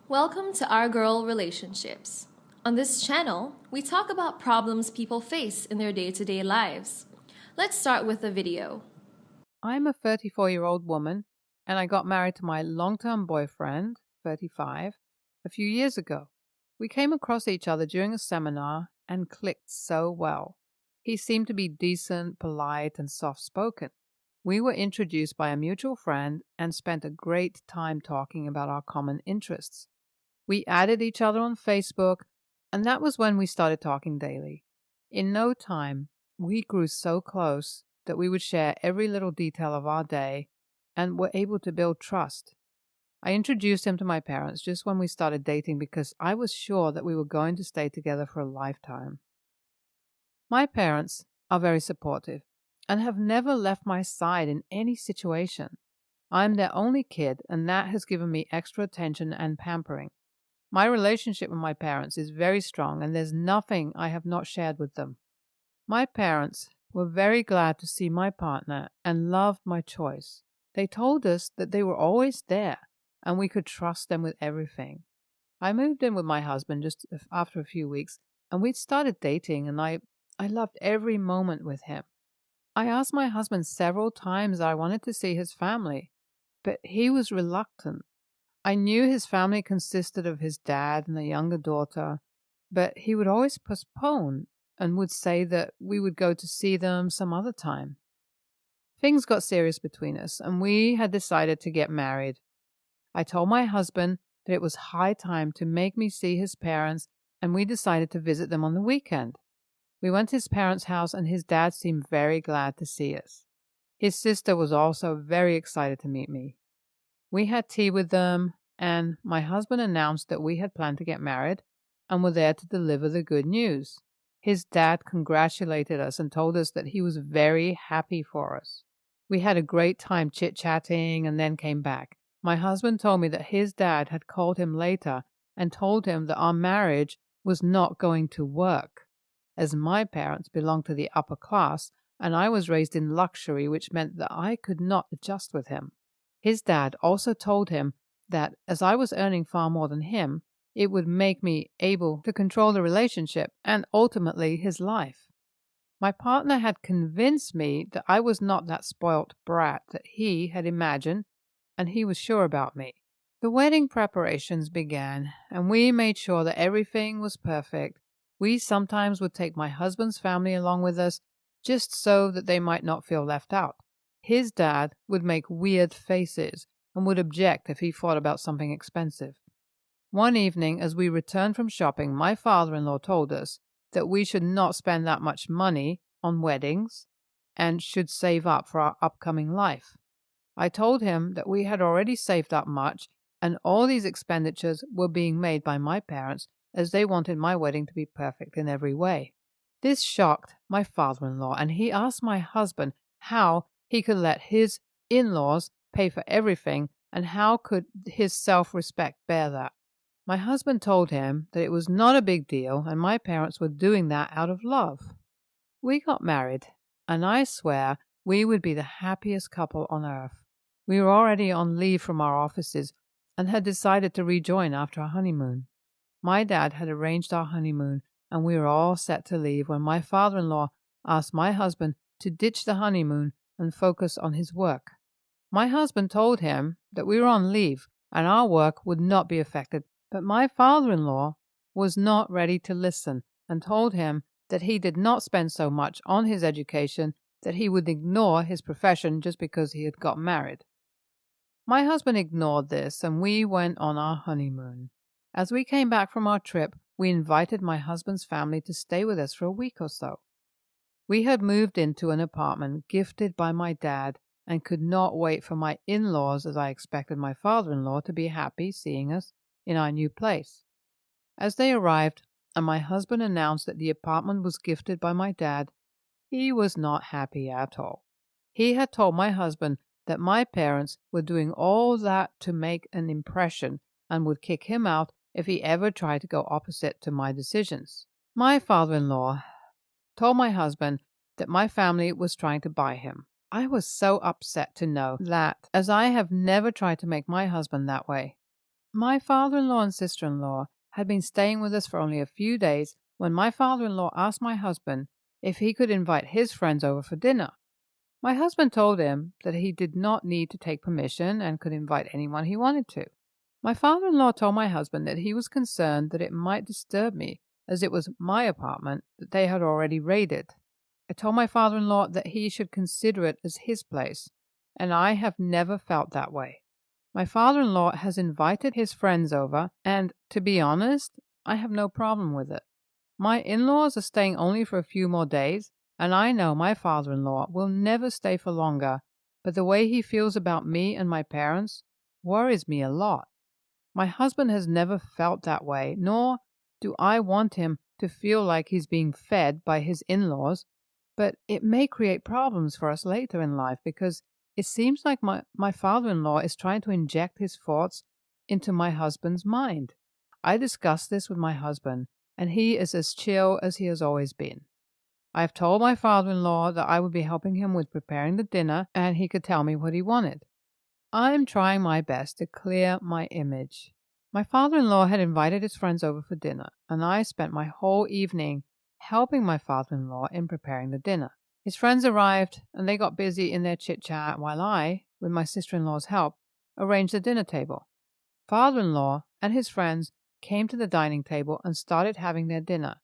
Welcome to Our Girl Relationships. On this channel, we talk about problems people face in their day-to-day lives. Let's start with a video. I'm a 34-year-old woman, and I got married to my long-term boyfriend, 35, a few years ago. We came across each other during a seminar and clicked so well. He seemed to be decent, polite, and soft-spoken. We were introduced by a mutual friend and spent a great time talking about our common interests. We added each other on Facebook, and that was when we started talking daily. In no time, we grew so close that we would share every little detail of our day and were able to build trust. I introduced him to my parents just when we started dating because I was sure that we were going to stay together for a lifetime. My parents are very supportive and have never left my side in any situation. I'm their only kid, and that has given me extra attention and pampering. My relationship with my parents is very strong, and there's nothing I have not shared with them. My parents were very glad to see my partner and loved my choice. They told us that they were always there and we could trust them with everything. I moved in with my husband just after a few weeks, and we'd started dating, and I loved every moment with him. I asked my husband several times that I wanted to see his family, but he was reluctant. I knew his family consisted of his dad and a younger daughter, but he would always postpone and would say that we would go to see them some other time. Things got serious between us, and we had decided to get married. I told my husband that it was high time to make me see his parents, and we decided to visit them on the weekend. We went to his parents' house, and his dad seemed very glad to see us. His sister was also very excited to meet me. We had tea with them, and my husband announced that we had planned to get married and were there to deliver the good news. His dad congratulated us and told us that he was very happy for us. We had a great time chit-chatting and then came back. My husband told me that his dad had called him later and told him that our marriage was not going to work, as my parents belonged to the upper class and I was raised in luxury, which meant that I could not adjust with him. His dad also told him that as I was earning far more than him, it would make me able to control the relationship and ultimately his life. My partner had convinced me that I was not that spoilt brat that he had imagined, and he was sure about me. The wedding preparations began, and we made sure that everything was perfect. We sometimes would take my husband's family along with us, just so that they might not feel left out. His dad would make weird faces and would object if he thought about something expensive. One evening, as we returned from shopping, my father-in-law told us that we should not spend that much money on weddings and should save up for our upcoming life. I told him that we had already saved up much, and all these expenditures were being made by my parents as they wanted my wedding to be perfect in every way. This shocked my father-in-law, and he asked my husband how he could let his in-laws pay for everything, and how could his self-respect bear that. My husband told him that it was not a big deal, and my parents were doing that out of love. We got married, and I swear we would be the happiest couple on earth. We were already on leave from our offices and had decided to rejoin after our honeymoon. My dad had arranged our honeymoon, and we were all set to leave when my father-in-law asked my husband to ditch the honeymoon and focus on his work. My husband told him that we were on leave and our work would not be affected, but my father-in-law was not ready to listen and told him that he did not spend so much on his education that he would ignore his profession just because he had got married. My husband ignored this, and we went on our honeymoon. As we came back from our trip, we invited my husband's family to stay with us for a week or so. We had moved into an apartment gifted by my dad and could not wait for my in-laws, as I expected my father-in-law to be happy seeing us in our new place. As they arrived and my husband announced that the apartment was gifted by my dad, he was not happy at all. He had told my husband that my parents were doing all that to make an impression and would kick him out if he ever tried to go opposite to my decisions. My father-in-law told my husband that my family was trying to buy him. I was so upset to know that, as I have never tried to make my husband that way. My father-in-law and sister-in-law had been staying with us for only a few days when my father-in-law asked my husband if he could invite his friends over for dinner. My husband told him that he did not need to take permission and could invite anyone he wanted to. My father-in-law told my husband that he was concerned that it might disturb me, as it was my apartment that they had already raided. I told my father-in-law that he should consider it as his place, and I have never felt that way. My father-in-law has invited his friends over, and, to be honest, I have no problem with it. My in-laws are staying only for a few more days, and I know my father-in-law will never stay for longer, but the way he feels about me and my parents worries me a lot. My husband has never felt that way, nor do I want him to feel like he's being fed by his in-laws, but it may create problems for us later in life because it seems like my father-in-law is trying to inject his thoughts into my husband's mind. I discussed this with my husband, and he is as chill as he has always been. I have told my father-in-law that I would be helping him with preparing the dinner, and he could tell me what he wanted. I'm trying my best to clear my image. My father-in-law had invited his friends over for dinner, and I spent my whole evening helping my father-in-law in preparing the dinner. His friends arrived, and they got busy in their chit-chat while I, with my sister-in-law's help, arranged the dinner table. Father-in-law and his friends came to the dining table and started having their dinner.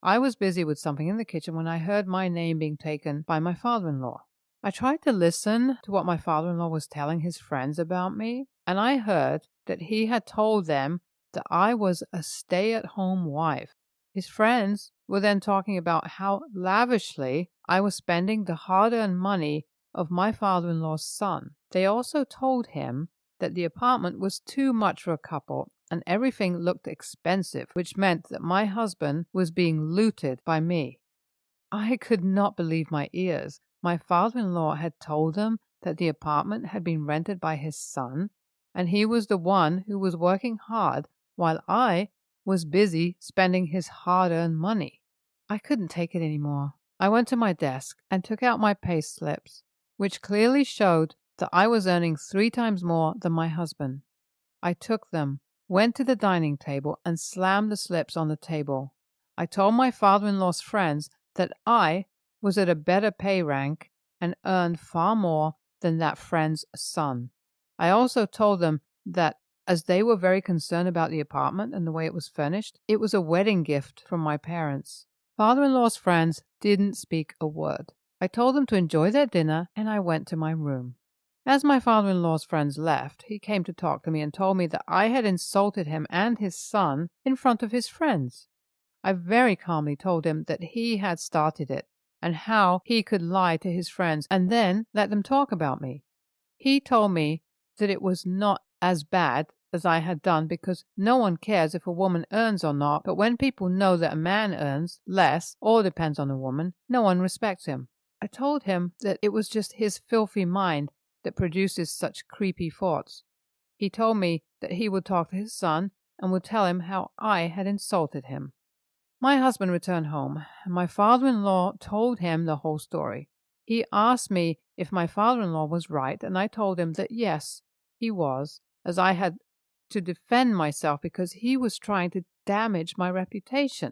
I was busy with something in the kitchen when I heard my name being taken by my father-in-law. I tried to listen to what my father-in-law was telling his friends about me, and I heard that he had told them that I was a stay-at-home wife. His friends were then talking about how lavishly I was spending the hard-earned money of my father-in-law's son. They also told him that the apartment was too much for a couple and everything looked expensive, which meant that my husband was being looted by me. I could not believe my ears. My father-in-law had told them that the apartment had been rented by his son, and he was the one who was working hard while I was busy spending his hard-earned money. I couldn't take it anymore. I went to my desk and took out my pay slips, which clearly showed that I was earning 3 times more than my husband. I took them, went to the dining table, and slammed the slips on the table. I told my father-in-law's friends that I was at a better pay rank and earned far more than that friend's son. I also told them that, as they were very concerned about the apartment and the way it was furnished, it was a wedding gift from my parents. Father-in-law's friends didn't speak a word. I told them to enjoy their dinner, and I went to my room. As my father-in-law's friends left, he came to talk to me and told me that I had insulted him and his son in front of his friends. I very calmly told him that he had started it and how he could lie to his friends and then let them talk about me. He told me that it was not as bad as I had done because no one cares if a woman earns or not, but when people know that a man earns less or depends on a woman, no one respects him. I told him that it was just his filthy mind that produces such creepy thoughts. He told me that he would talk to his son and would tell him how I had insulted him. My husband returned home, and my father-in-law told him the whole story. He asked me if my father-in-law was right, and I told him that yes, he was, as I had to defend myself because he was trying to damage my reputation.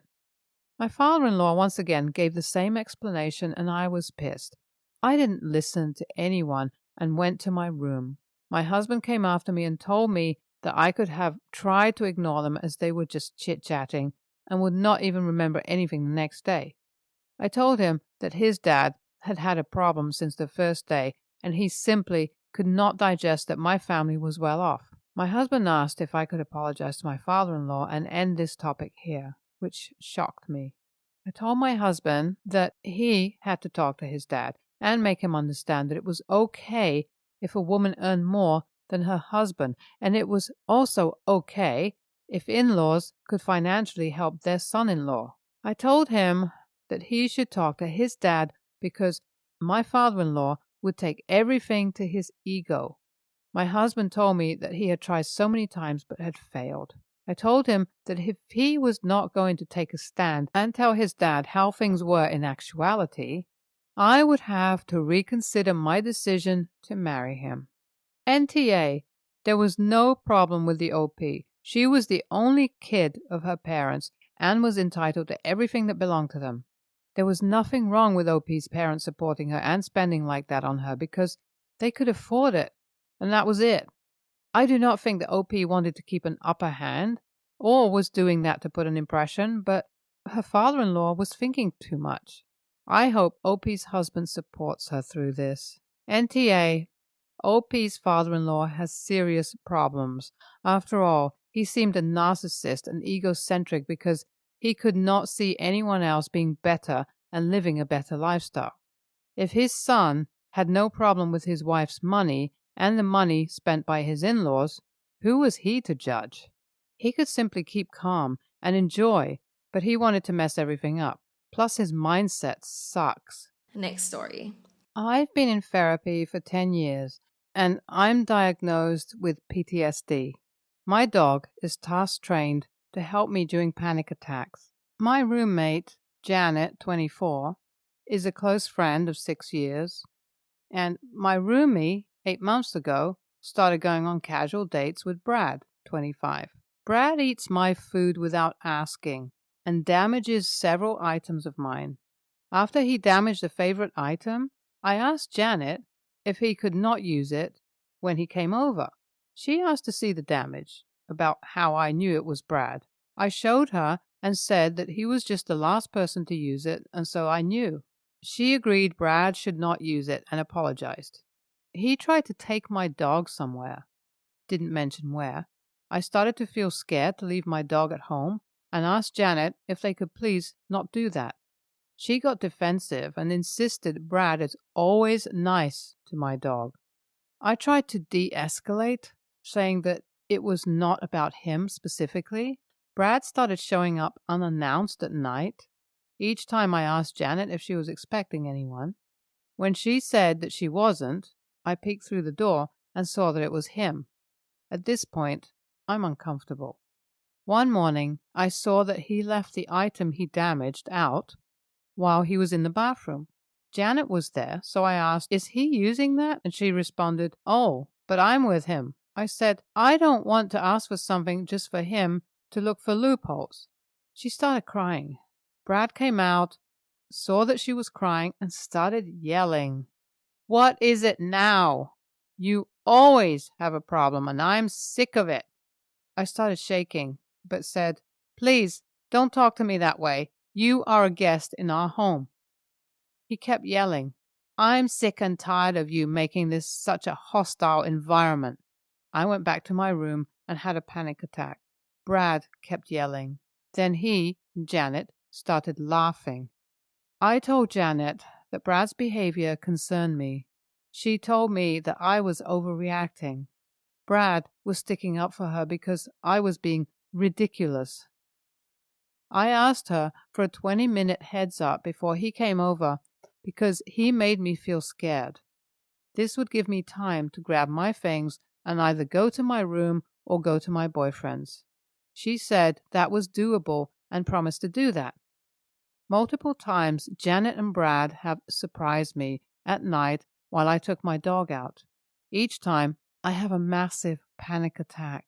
My father-in-law once again gave the same explanation, and I was pissed. I didn't listen to anyone and went to my room. My husband came after me and told me that I could have tried to ignore them as they were just chit-chatting and would not even remember anything the next day. I told him that his dad had had a problem since the first day, and he simply could not digest that my family was well off. My husband asked if I could apologize to my father-in-law and end this topic here, which shocked me. I told my husband that he had to talk to his dad and make him understand that it was okay if a woman earned more than her husband, and it was also okay if in-laws could financially help their son-in-law. I told him that he should talk to his dad because my father-in-law would take everything to his ego. My husband told me that he had tried so many times but had failed. I told him that if he was not going to take a stand and tell his dad how things were in actuality, I would have to reconsider my decision to marry him. NTA, there was no problem with the OP. She was the only kid of her parents and was entitled to everything that belonged to them. There was nothing wrong with OP's parents supporting her and spending like that on her because they could afford it, and that was it. I do not think that OP wanted to keep an upper hand or was doing that to put an impression, but her father-in-law was thinking too much. I hope OP's husband supports her through this. NTA, OP's father-in-law has serious problems. After all, he seemed a narcissist and egocentric because he could not see anyone else being better and living a better lifestyle. If his son had no problem with his wife's money and the money spent by his in-laws, who was he to judge? He could simply keep calm and enjoy, but he wanted to mess everything up. Plus, his mindset sucks. Next story. I've been in therapy for 10 years, and I'm diagnosed with PTSD. My dog is task-trained to help me during panic attacks. My roommate, Janet, 24, is a close friend of 6 years, and my roomie, 8 months ago, started going on casual dates with Brad, 25. Brad eats my food without asking and damages several items of mine. After he damaged a favorite item, I asked Janet if he could not use it when he came over. She asked to see the damage, about how I knew it was Brad. I showed her and said that he was just the last person to use it, and so I knew. She agreed Brad should not use it and apologized. He tried to take my dog somewhere. Didn't mention where. I started to feel scared to leave my dog at home and asked Janet if they could please not do that. She got defensive and insisted Brad is always nice to my dog. I tried to de-escalate, saying that it was not about him specifically. Brad started showing up unannounced at night. Each time I asked Janet if she was expecting anyone. When she said that she wasn't, I peeked through the door and saw that it was him. At this point, I'm uncomfortable. One morning, I saw that he left the item he damaged out while he was in the bathroom. Janet was there, so I asked, "Is he using that?" And she responded, "Oh, but I'm with him." I said, "I don't want to ask for something just for him to look for loopholes." She started crying. Brad came out, saw that she was crying, and started yelling. "What is it now? You always have a problem, and I'm sick of it." I started shaking, but said, "Please, don't talk to me that way. You are a guest in our home." He kept yelling, "I'm sick and tired of you making this such a hostile environment." I went back to my room and had a panic attack. Brad kept yelling. Then he, Janet, started laughing. I told Janet that Brad's behavior concerned me. She told me that I was overreacting. Brad was sticking up for her because I was being ridiculous. I asked her for a 20-minute heads up before he came over because he made me feel scared. This would give me time to grab my things and either go to my room or go to my boyfriend's. She said that was doable and promised to do that. Multiple times, Janet and Brad have surprised me at night while I took my dog out. Each time, I have a massive panic attack.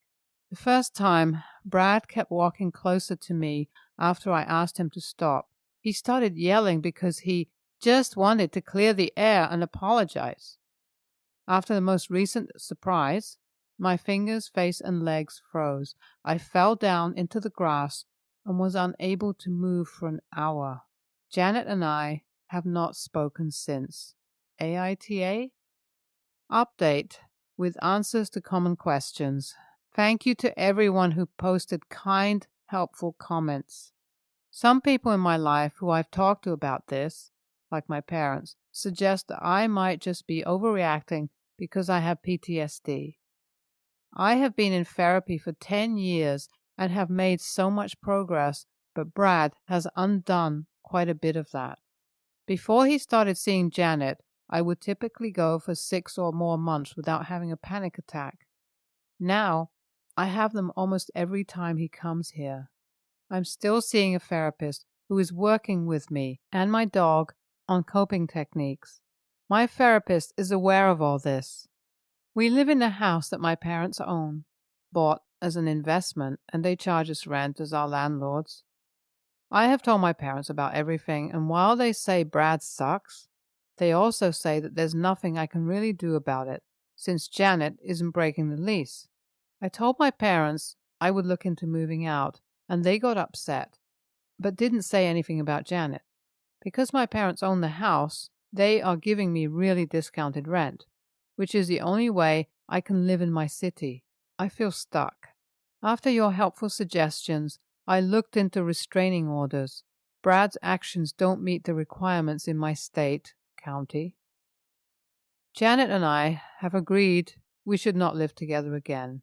The first time, Brad kept walking closer to me after I asked him to stop. He started yelling because he just wanted to clear the air and apologize. After the most recent surprise, my fingers, face, and legs froze. I fell down into the grass and was unable to move for an hour. Janet and I have not spoken since. AITA? Update with answers to common questions. Thank you to everyone who posted kind, helpful comments. Some people in my life who I've talked to about this, like my parents, suggest that I might just be overreacting because I have PTSD. I have been in therapy for 10 years and have made so much progress, but Brad has undone quite a bit of that. Before he started seeing Janet, I would typically go for 6 or more months without having a panic attack. Now, I have them almost every time he comes here. I'm still seeing a therapist who is working with me and my dog on coping techniques. My therapist is aware of all this. We live in a house that my parents own, bought as an investment, and they charge us rent as our landlords. I have told my parents about everything, and while they say Brad sucks, they also say that there's nothing I can really do about it, since Janet isn't breaking the lease. I told my parents I would look into moving out, and they got upset, but didn't say anything about Janet. Because my parents own the house, they are giving me really discounted rent, which is the only way I can live in my city. I feel stuck. After your helpful suggestions, I looked into restraining orders. Brad's actions don't meet the requirements in my state, county. Janet and I have agreed we should not live together again.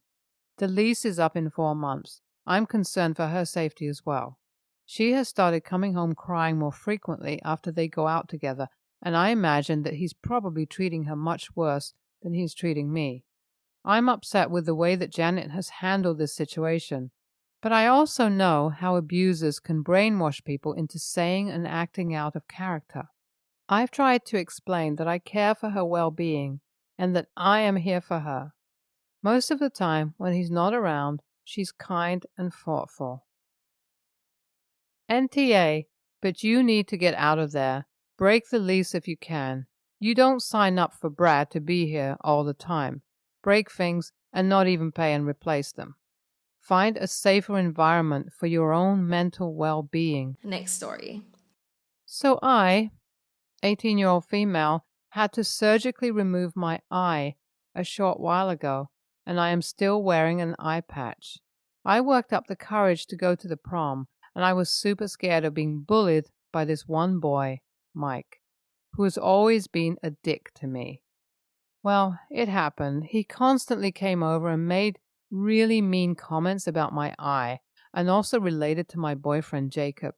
The lease is up in 4 months. I'm concerned for her safety as well. She has started coming home crying more frequently after they go out together, and I imagine that he's probably treating her much worse than he's treating me. I'm upset with the way that Janet has handled this situation, but I also know how abusers can brainwash people into saying and acting out of character. I've tried to explain that I care for her well-being and that I am here for her. Most of the time, when he's not around, she's kind and thoughtful. NTA, but you need to get out of there. Break the lease if you can. You don't sign up for Brad to be here all the time. Break things and not even pay and replace them. Find a safer environment for your own mental well-being. Next story. So I, 18-year-old female, had to surgically remove my eye a short while ago, and I am still wearing an eye patch. I worked up the courage to go to the prom, and I was super scared of being bullied by this one boy, Mike, who has always been a dick to me. Well, it happened. He constantly came over and made really mean comments about my eye, and also related to my boyfriend, Jacob.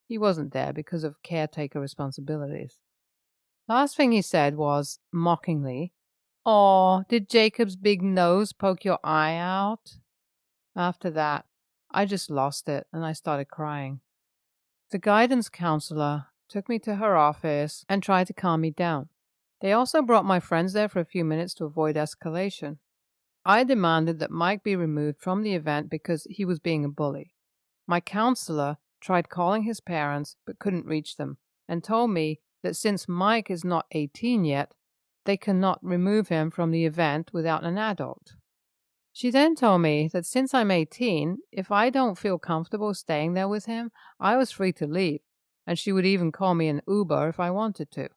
He wasn't there because of caretaker responsibilities. Last thing he said was, mockingly, "Aw, did Jacob's big nose poke your eye out?" After that, I just lost it and I started crying. The guidance counselor took me to her office and tried to calm me down. They also brought my friends there for a few minutes to avoid escalation. I demanded that Mike be removed from the event because he was being a bully. My counselor tried calling his parents but couldn't reach them, and told me that since Mike is not 18 yet, they cannot remove him from the event without an adult. She then told me that since I'm 18, if I don't feel comfortable staying there with him, I was free to leave, and she would even call me an Uber if I wanted to.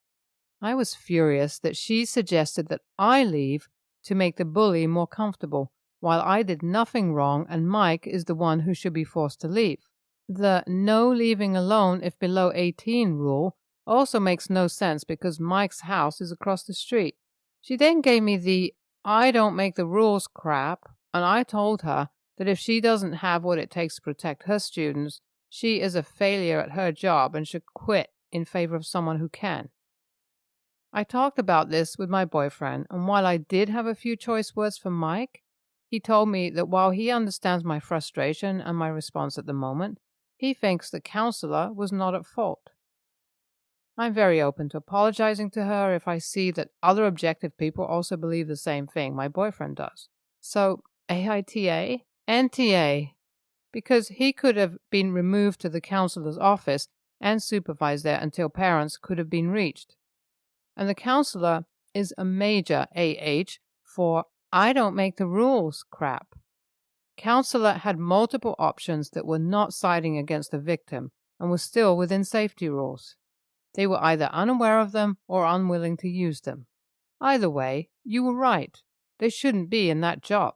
I was furious that she suggested that I leave to make the bully more comfortable, while I did nothing wrong and Mike is the one who should be forced to leave. The no leaving alone if below 18 rule also makes no sense because Mike's house is across the street. She then gave me the I don't make the rules crap, and I told her that if she doesn't have what it takes to protect her students, she is a failure at her job and should quit in favor of someone who can. I talked about this with my boyfriend, and while I did have a few choice words for Mike, he told me that while he understands my frustration and my response at the moment, he thinks the counselor was not at fault. I'm very open to apologizing to her if I see that other objective people also believe the same thing my boyfriend does. So, AITA? NTA, because he could have been removed to the counselor's office and supervised there until parents could have been reached. And the counselor is a major AH for I don't make the rules crap. Counselor had multiple options that were not siding against the victim and were still within safety rules. They were either unaware of them or unwilling to use them. Either way, you were right. They shouldn't be in that job.